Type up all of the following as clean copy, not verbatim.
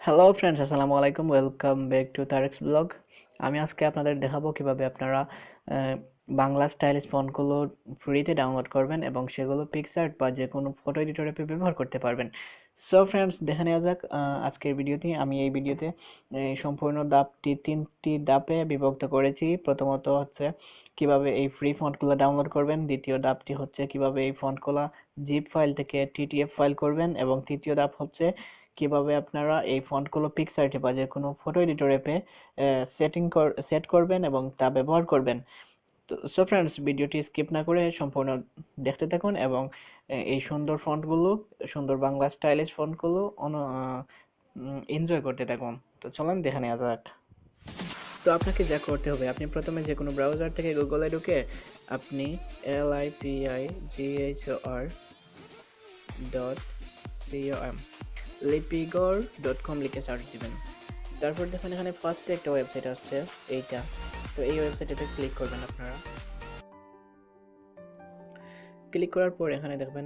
Hello friends, আসসালামু আলাইকুম। Welcome back to Tareq's blog. আমি আজকে আপনাদের দেখাবো কিভাবে আপনারা বাংলা স্টাইলিশ ফন্টগুলো ফ্রিতে ডাউনলোড করবেন এবং সেগুলো পিক্সার্ট বা যে কোনো ফটো এডিটর অ্যাপে ব্যবহার করতে পারবেন। সো ফ্রেন্ডস, দেখে নেওয়া যাক আজকের ভিডিওতে। আমি এই ভিডিওতে সম্পূর্ণ তিনটি ধাপে বিভক্ত করেছি। প্রথমত হচ্ছে কিভাবে এই ফ্রি ফন্টগুলো ডাউনলোড করবেন, দ্বিতীয় ধাপটি হচ্ছে কিভাবে এই ফন্টগুলো জিপ ফাইল থেকে টিটিএফ ফাইল করবেন, এবং তৃতীয় ধাপ হচ্ছে কিভাবে আপনারা এই ফন্টগুলো পিক্সার্টে বা যে কোনো ফটো এডিটর অ্যাপে সেট করবেন এবং তা ব্যবহার করবেন। তো সো ফ্রেন্ডস, ভিডিওটি স্কিপ না করে সম্পূর্ণ দেখতে থাকুন এবং এই সুন্দর ফন্টগুলো, সুন্দর বাংলা স্টাইলিশ ফন্টগুলো এনজয় করতে থাকুন। তো চলুন দেখে নেওয়া যাক। তো আপনাকে যা করতে হবে, আপনি প্রথমে যে কোনো ব্রাউজার থেকে গুগলে ঢুকে আপনি lipigor.com lipigor.com লিখে সার্চ দিবেন। তারপর দেখুন এখানে ফার্স্টে একটা ওয়েবসাইট আসছে, এইটা। তো এই ওয়েবসাইটেতে ক্লিক করবেন আপনারা। ক্লিক করার পর এখানে দেখবেন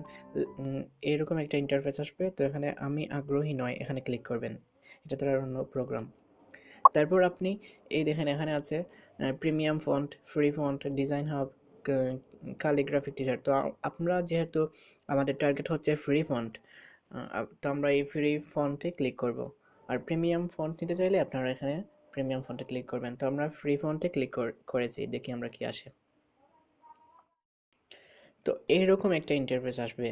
এরকম একটা ইন্টারফেস আসবে। তো এখানে আমি আগ্রহী নয় এখানে ক্লিক করবেন, এটা তার অন্য প্রোগ্রাম। তারপর আপনি এই দেখেন এখানে আছে premium font, free font, design hub, calligraphic teacher. তো আমরা যেহেতু আমাদের টার্গেট হচ্ছে ফ্রি ফন্ট, তো আমরা এই ফ্রি ফন্টে ক্লিক করব। আর প্রিমিয়াম ফন্ট নিতে চাইলে আপনারা এখানে প্রিমিয়াম ফন্টে ক্লিক করবেন। তো আমরা ফ্রি ফন্টে ক্লিক করেছি, দেখি আমরা কি আসে। তো এইরকম একটা ইন্টারফেস আসবে।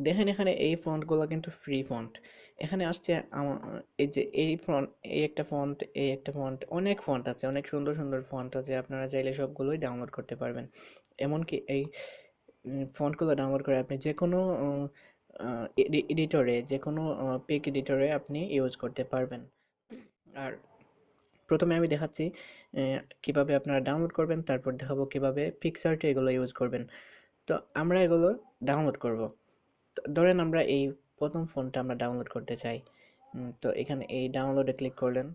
দেখেন এখানে এই ফন্টগুলো কিন্তু ফ্রি ফন্ট। এখানে আসছে এই যে এই ফন্ট, এই একটা ফন্ট, এই একটা ফন্ট, অনেক ফন্ট আছে, অনেক সুন্দর সুন্দর ফন্ট আছে। আপনারা চাইলে সবগুলোই ডাউনলোড করতে পারবেন। এমনকি এই ফন্টগুলো ডাউনলোড করে আপনি যে কোনো এডিটরে, যে কোনো পিক এডিটরে আপনি ইউজ করতে পারবেন। আর প্রথমে আমি দেখাচ্ছি কিভাবে আপনারা ডাউনলোড করবেন, তারপর দেখাবো কিভাবে পিক্সার্টে এগুলো ইউজ করবেন। তো আমরা এগুলো ডাউনলোড করব। তো ধরেন আমরা এই প্রথম ফোনটা আমরা ডাউনলোড করতে চাই। তো এখানে এই ডাউনলোডে ক্লিক করলেন।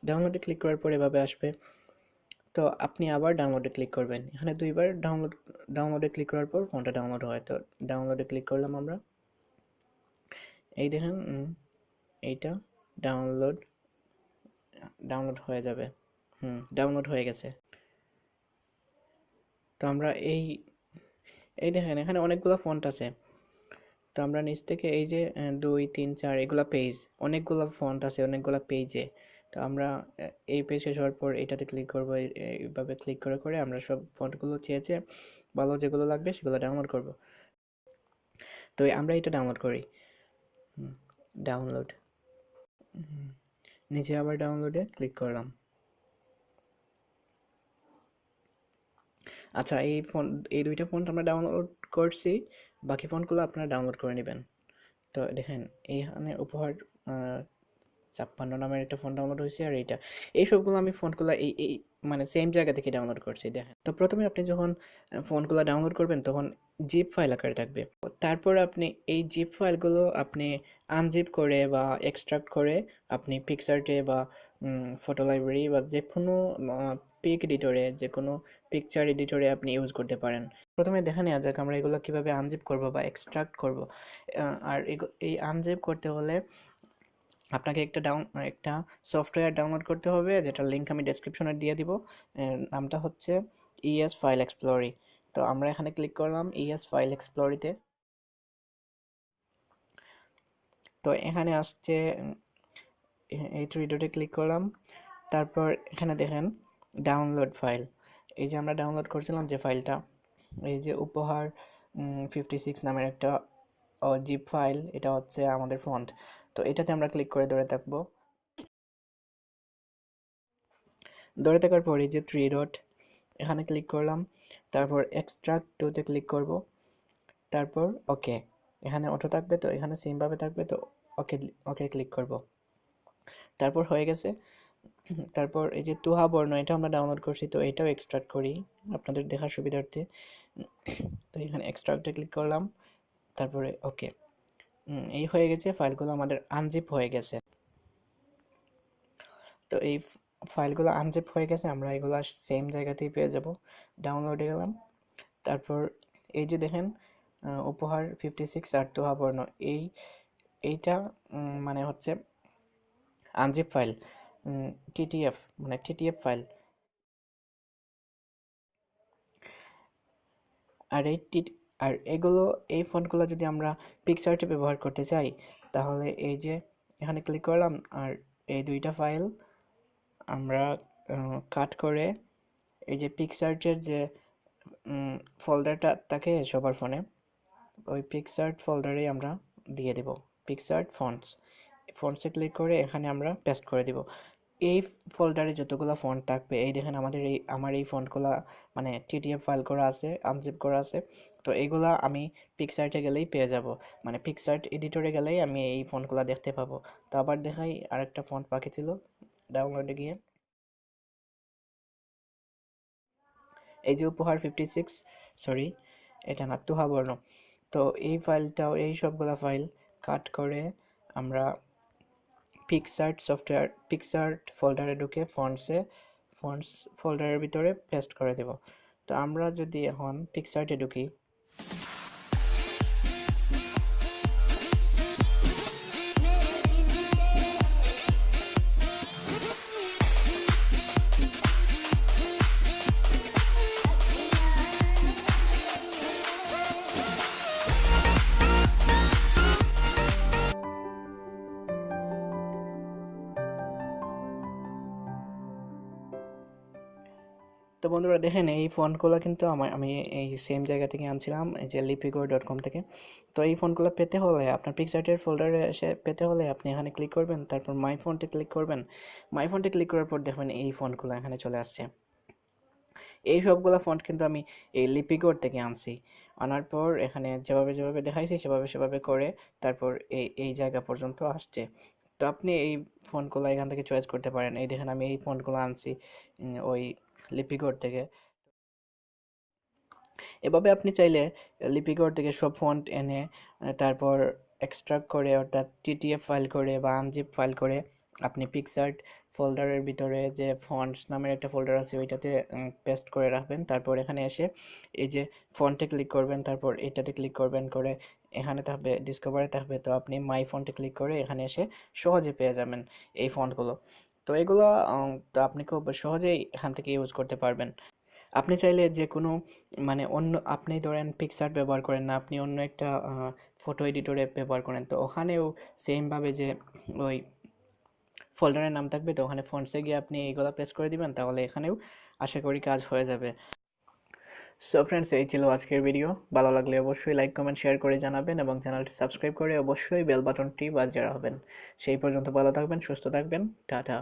ডাউনলোডে ক্লিক করার পর এভাবে আসবে। তো আপনি আবার ডাউনলোডে ক্লিক করবেন। এখানে দুইবার ডাউনলোডে ক্লিক করার পর ফোনটা ডাউনলোড হয়। তো ডাউনলোডে ক্লিক করলাম আমরা। এই দেখেন এইটা ডাউনলোড ডাউনলোড হয়ে যাবে। ডাউনলোড হয়ে গেছে। তো আমরা এই এই দেখেন এখানে অনেকগুলো ফন্ট আছে। তো আমরা নিচ থেকে এই যে 2 3 4 এগুলা পেজ, অনেকগুলো ফন্ট আছে অনেকগুলো পেজে। তো আমরা এই পেজ শেষ হওয়ার পর এটাতে ক্লিক করব। এইভাবে ক্লিক করে করে আমরা সব ফন্টগুলো চেয়েছে ভালো যেগুলো লাগবে সেগুলো ডাউনলোড করব। তো আমরা এটা ডাউনলোড করি। ডাউনলোড, নিচে আবার ডাউনলোডে ক্লিক করলাম। আচ্ছা, এই দুইটা ফন্ট আমরা ডাউনলোড করছি, বাকি ফন্টগুলো আপনারা ডাউনলোড করে নেবেন। তো দেখেন এইখানে উপহার 56 নামের একটা ফোন ডাউনলোড হয়েছে, আর এই সবগুলো আমি ফোনগুলো এই মানে সেম জায়গা থেকে ডাউনলোড করছি। দেখেন, তো প্রথমে আপনি যখন ফোনগুলো ডাউনলোড করবেন তখন জিপ ফাইল আকারে থাকবে। তারপর আপনি এই জিপ ফাইলগুলো আপনি আনজিপ করে বা এক্সট্রাক্ট করে আপনি পিক্সার্টে বা ফটো লাইব্রেরি বা যে কোনো পিক এডিটরে, যে কোনো পিকচার এডিটরে আপনি ইউজ করতে পারেন। প্রথমে দেখে নেওয়া যাক আমরা এগুলো কীভাবে আনজিপ করব বা এক্সট্রাক্ট করব। আর এই আনজিপ করতে হলে আপনাকে একটা সফটওয়্যার ডাউনলোড করতে হবে, যেটার লিঙ্ক আমি ডেসক্রিপশনে দিয়ে দিব। নামটা হচ্ছে ইএস ফাইল এক্সপ্লোরি। তো আমরা এখানে ক্লিক করলাম ইএস ফাইল এক্সপ্লোরিতে। তো এখানে আসছে এই থ্রি ডটে ক্লিক করলাম। তারপর এখানে দেখেন ডাউনলোড ফাইল। এই যে আমরা ডাউনলোড করছিলাম যে ফাইলটা, এই যে উপহার 56 নামের একটা জিপ ফাইল, এটা হচ্ছে আমাদের ফন্ট। তো এটাতে আমরা ক্লিক করে ধরে থাকবো। ধরে থাকার পর এই যে থ্রি ডট, এখানে ক্লিক করলাম। তারপর এক্সট্রাক্ট টুতে ক্লিক করব। তারপর ওকে, এখানে অটো থাকবে, তো এখানে সেমভাবে থাকবে। তো ওকে, ওকে ক্লিক করব। তারপর হয়ে গেছে। তারপর এই যে তুহা বর্ণ, এটা আমরা ডাউনলোড করছি, তো এটাও এক্সট্রাক্ট করি আপনাদের দেখার সুবিধার্থে। তো এখানে এক্সট্রাক্টে ক্লিক করলাম। তারপরে ওকে, এই হয়ে গেছে। ফাইলগুলো আমাদের আনজিপ হয়ে গেছে। তো এই ফাইলগুলো আনজিপ হয়ে গেছে, আমরা এগুলো সেম জায়গাতেই পেয়ে যাব। ডাউনলোডে গেলাম। তারপর এই যে দেখেন উপহার 56 আর তোহাবর্ণ এইটা মানে হচ্ছে আনজিপ ফাইল, টিটিএফ মানে টিটিএফ ফাইল। আর আর এই ফন্টগুলো যদি আমরা পিকচার্টে ব্যবহার করতে চাই, তাহলে এই যে এখানে ক্লিক করলাম, আর এই দুইটা ফাইল আমরা কাট করে এই যে পিকচার্টের যে ফোল্ডারটা থাকে সবার ফোনে, ওই পিকচার্ট ফোল্ডারেই আমরা দিয়ে দেব পিকচার্ট ফন্টসে ক্লিক করে এখানে আমরা পেস্ট করে দিব। এই ফোল্ডারে যতগুলো ফন্ট থাকবে, এই দেখেন আমার এই ফন্টগুলো মানে টিটিএফ ফাইল করা আছে, আনজিপ করা আছে। তো এইগুলা আমি পিকচার্টে গেলেই পেয়ে যাব, মানে পিকচার্ট এডিটরে গেলেই আমি এই ফন্টগুলো দেখতে পাবো। তো আবার দেখাই, আরেকটা ফন্ট বাকি ছিল, ডাউনলোডে গিয়ে এই যে উপহার 56, সরি এটা না, তুহাবর্ণ। তো এই ফাইলটাও, এই সবগুলা ফাইল কাট করে আমরা পিকচার্ট ফোল্ডারে ঢুকে ফন্টস ফোল্ডারের ভিতরে পেস্ট করে দেব। তো আমরা যদি এখন পিকচার্টে ঢুকি, তো বন্ধুরা দেখেন এই ফন্টগুলো কিন্তু আমি এই সেম জায়গা থেকে আনছিলাম, এই যে lipigo.com থেকে। তো এই ফন্টগুলো পেতে হলে আপনার পিকচার্টের ফোল্ডারে এসে পেতে হলে আপনি এখানে ক্লিক করবেন, তারপর মাই ফন্টে ক্লিক করবেন। মাই ফন্টে ক্লিক করার পর দেখবেন এই ফন্টগুলো এখানে চলে আসছে। এই সবগুলা ফন্ট কিন্তু আমি এই লিপিকোড থেকে আনছি। আনার পর এখানে যেভাবে যেভাবে দেখাইছি সেভাবে করে তারপর এই জায়গা পর্যন্ত আসছে। তো আপনি এই ফন্টগুলো এখান থেকে চয়েস করতে পারেন। এই দেখেন আমি এই ফন্টগুলো আনছি ওই লিপিকোড থেকে। এভাবে আপনি চাইলে লিপিকোড থেকে সব ফন্ট এনে তারপর এক্সট্রাক্ট করে, অর্থাৎ টিটিএফ ফাইল করে বা আনজিপ ফাইল করে আপনি পিকচার্ট ফোল্ডারের ভিতরে যে ফন্টস নামের একটা ফোল্ডার আছে ওইটাতে পেস্ট করে রাখবেন। তারপর এখানে এসে এই যে ফন্টে ক্লিক করবেন, তারপর এটাতে ক্লিক করবেন, করে এখানে থাকবে ডিসকভারে থাকবে, তো আপনি মাই ফন্টে ক্লিক করে এখানে এসে সহজে পেয়ে যাবেন এই ফন্টগুলো। তো এগুলো তো আপনি খুব সহজেই এখান থেকে ইউজ করতে পারবেন। আপনি চাইলে যে কোনো মানে অন্য, আপনি ধরেন পিকচার্ট ব্যবহার করেন না, আপনি অন্য একটা ফটো এডিটরে ব্যবহার করেন, তো ওখানেও সেমভাবে যে ওই ফোল্ডারের নাম থাকবে, তো ওখানে ফন্টসে গিয়ে আপনি এইগুলো পেস্ট করে দিবেন, তাহলে এখানেও আশা করি কাজ হয়ে যাবে। সো ফ্রেন্ডস, এই ছিল আজকের ভিডিও। ভালো লাগলে অবশ্যই লাইক কমেন্ট শেয়ার করে জানাবেন এবং চ্যানেলটি সাবস্ক্রাইব করে অবশ্যই বেল বাটনটি বাজিয়ে রাখবেন। সেই পর্যন্ত ভালো থাকবেন, সুস্থ থাকবেন, টাটা।